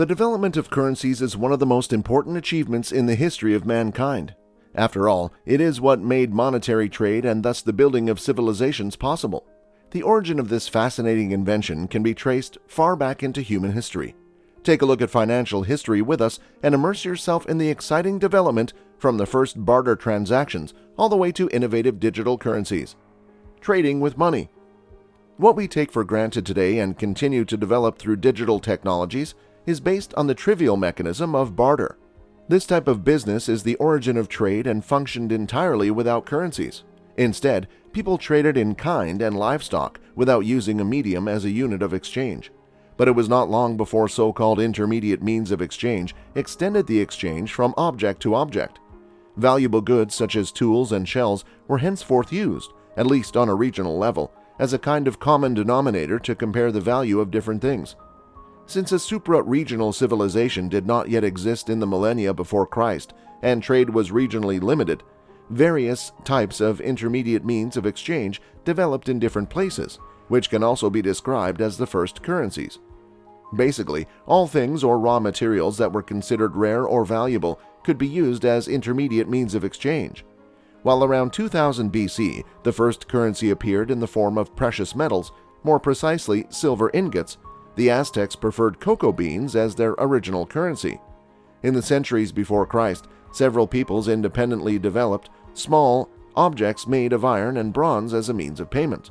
The development of currencies is one of the most important achievements in the history of mankind. After all, it is what made monetary trade and thus the building of civilizations possible. The origin of this fascinating invention can be traced far back into human history. Take a look at financial history with us and immerse yourself in the exciting development from the first barter transactions all the way to innovative digital currencies. Trading with money. What we take for granted today and continue to develop through digital technologies is based on the trivial mechanism of barter. This type of business is the origin of trade and functioned entirely without currencies. Instead, people traded in kind and livestock without using a medium as a unit of exchange. But it was not long before so-called intermediate means of exchange extended the exchange from object to object. Valuable goods such as tools and shells were henceforth used, at least on a regional level, as a kind of common denominator to compare the value of different things. Since a supra-regional civilization did not yet exist in the millennia before Christ, and trade was regionally limited, various types of intermediate means of exchange developed in different places, which can also be described as the first currencies. Basically, all things or raw materials that were considered rare or valuable could be used as intermediate means of exchange. While around 2000 BC, the first currency appeared in the form of precious metals, more precisely silver ingots, the Aztecs preferred cocoa beans as their original currency. In the centuries before Christ, several peoples independently developed small objects made of iron and bronze as a means of payment.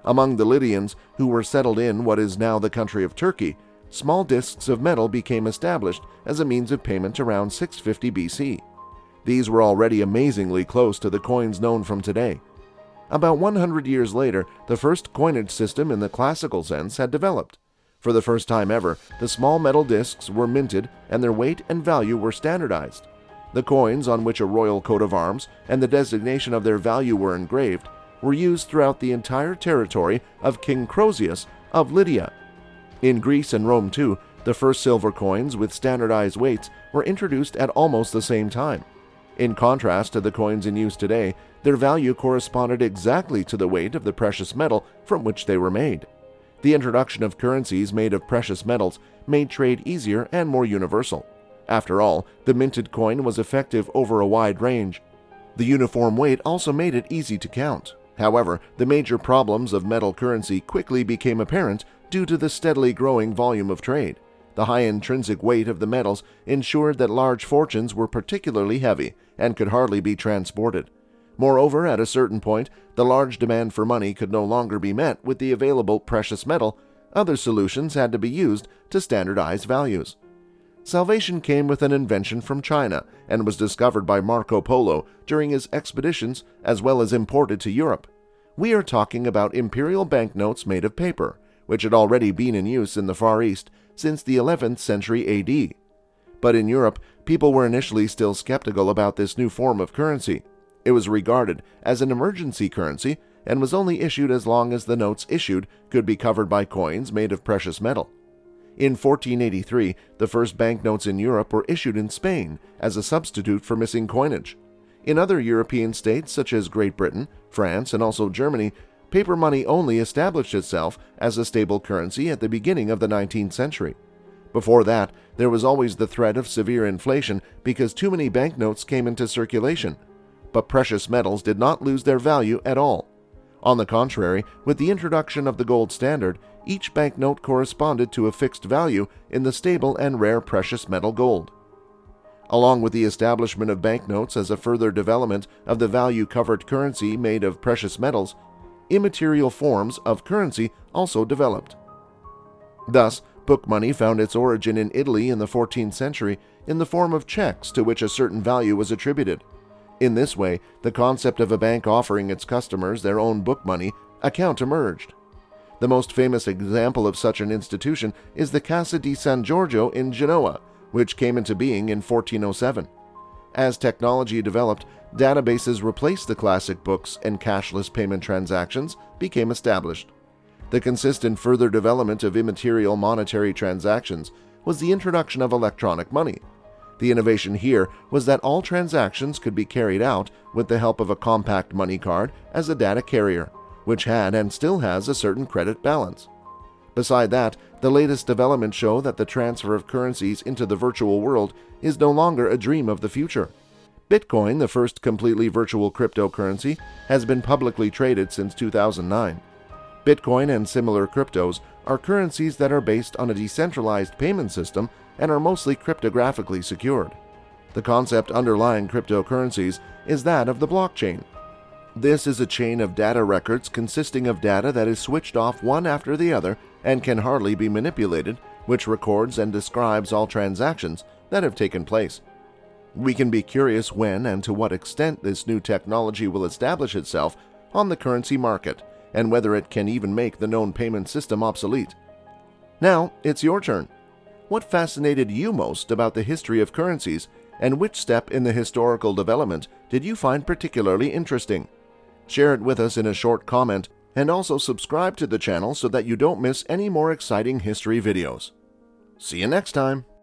Among the Lydians, who were settled in what is now the country of Turkey, small discs of metal became established as a means of payment around 650 BC. These were already amazingly close to the coins known from today. About 100 years later, the first coinage system in the classical sense had developed. For the first time ever, the small metal discs were minted and their weight and value were standardized. The coins on which a royal coat of arms and the designation of their value were engraved were used throughout the entire territory of King Croesus of Lydia. In Greece and Rome too, the first silver coins with standardized weights were introduced at almost the same time. In contrast to the coins in use today, their value corresponded exactly to the weight of the precious metal from which they were made. The introduction of currencies made of precious metals made trade easier and more universal. After all, the minted coin was effective over a wide range. The uniform weight also made it easy to count. However, the major problems of metal currency quickly became apparent due to the steadily growing volume of trade. The high intrinsic weight of the metals ensured that large fortunes were particularly heavy and could hardly be transported. Moreover, at a certain point, the large demand for money could no longer be met with the available precious metal. Other solutions had to be used to standardize values. Salvation came with an invention from China and was discovered by Marco Polo during his expeditions as well as imported to Europe. We are talking about imperial banknotes made of paper, which had already been in use in the Far East since the 11th century AD. But in Europe, people were initially still skeptical about this new form of currency. It was regarded as an emergency currency and was only issued as long as the notes issued could be covered by coins made of precious metal. In 1483, the first banknotes in Europe were issued in Spain as a substitute for missing coinage. In other European states such as Great Britain, France, and also Germany, paper money only established itself as a stable currency at the beginning of the 19th century. Before that, there was always the threat of severe inflation because too many banknotes came into circulation. But precious metals did not lose their value at all. On the contrary, with the introduction of the gold standard, each banknote corresponded to a fixed value in the stable and rare precious metal gold. Along with the establishment of banknotes as a further development of the value-covered currency made of precious metals, immaterial forms of currency also developed. Thus, book money found its origin in Italy in the 14th century in the form of checks to which a certain value was attributed. In this way, the concept of a bank offering its customers their own book money account emerged. The most famous example of such an institution is the Casa di San Giorgio in Genoa, which came into being in 1407. As technology developed, databases replaced the classic books and cashless payment transactions became established. The consistent further development of immaterial monetary transactions was the introduction of electronic money. The innovation here was that all transactions could be carried out with the help of a compact money card as a data carrier, which had and still has a certain credit balance. Beside that, The latest developments show that the transfer of currencies into the virtual world is no longer a dream of the future. Bitcoin, the first completely virtual cryptocurrency, has been publicly traded since 2009. Bitcoin and similar cryptos are currencies that are based on a decentralized payment system and are mostly cryptographically secured. The concept underlying cryptocurrencies is that of the blockchain. This is a chain of data records consisting of data that is switched off one after the other and can hardly be manipulated, which records and describes all transactions that have taken place. We can be curious when and to what extent this new technology will establish itself on the currency market, and whether it can even make the known payment system obsolete. Now, it's your turn. What fascinated you most about the history of currencies, and which step in the historical development did you find particularly interesting? Share it with us in a short comment, and also subscribe to the channel so that you don't miss any more exciting history videos. See you next time!